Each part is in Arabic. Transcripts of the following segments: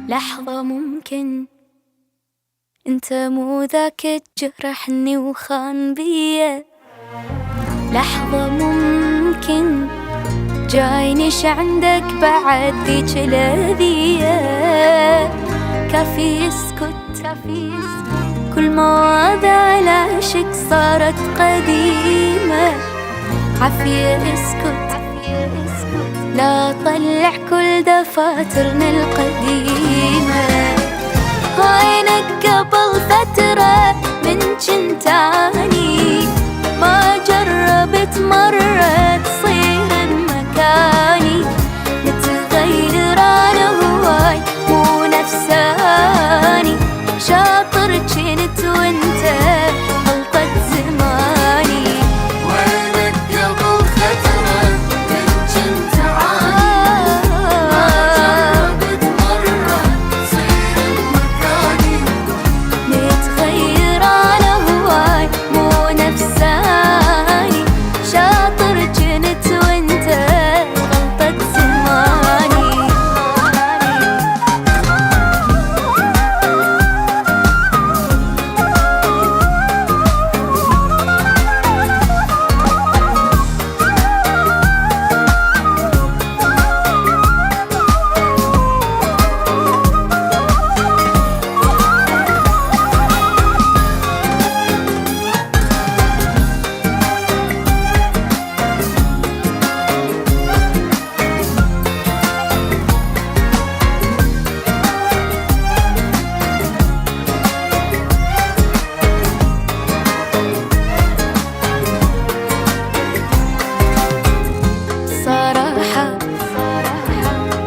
لحظة ممكن انت مو ذاك تجرحني وخان بيا. لحظة ممكن جاينش عندك بعد ذيك الأذية. كافي يسكت كل مواضيع العشق صارت قديمة. عافية اسكت لا طلع كل دفاترنا القديمة. وينك قبل فترة من جنت عاني ما جربت مرة تصير مكاني. نتغير أنا هواي مو نفساني. شاطر جنت وانت غلطة زماني. وينك قبل فترة من جنت عاني ما جربت مرة تصير مكاني. نتغير أنا هواي مو نفساني. شاطر جنت وانت غلطة زماني.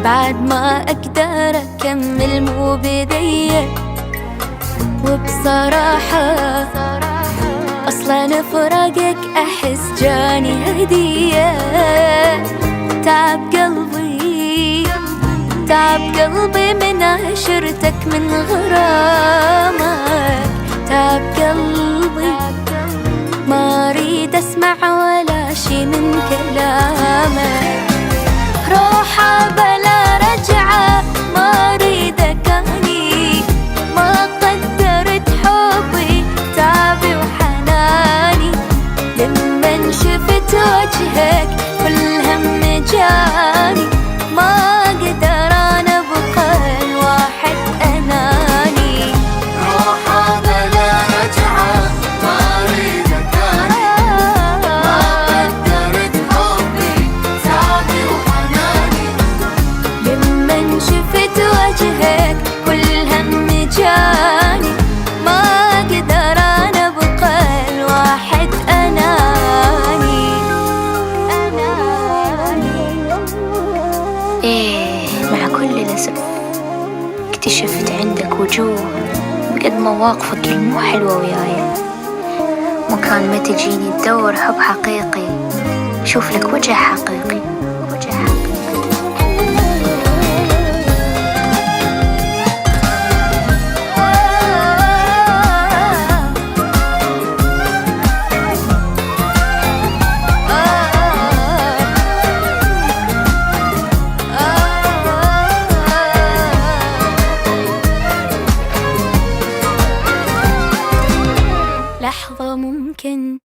بعد ما أقدر أكمل مو بدية. وبصراحة أصلاً فراقك أحس جاني هدية. تعب قلبي من عشرتك من غرامك. تعب قلبي ما أريد أسمع ولا شي من كلامك. روحة بلا رجعة ما أريدك أني. ما قدرت حبي تعبي وحناني. لمن شفت وجهك كل هم جاني. ما أقدر أنا أبقى الواحد أناني. روحة بلا رجعة ما أريدك أني. ما قدرت حبي تعبي وحناني. لمن شفت وجهك كل هم جاني. ما أقدر أنا أبقى الواحد أناني. مع كل الأسف اكتشفت عندك وجوه بقد مواقفك المو حلوة وياي. مكان ما تجيني تدور حب حقيقي شوف لك وجه حقيقي.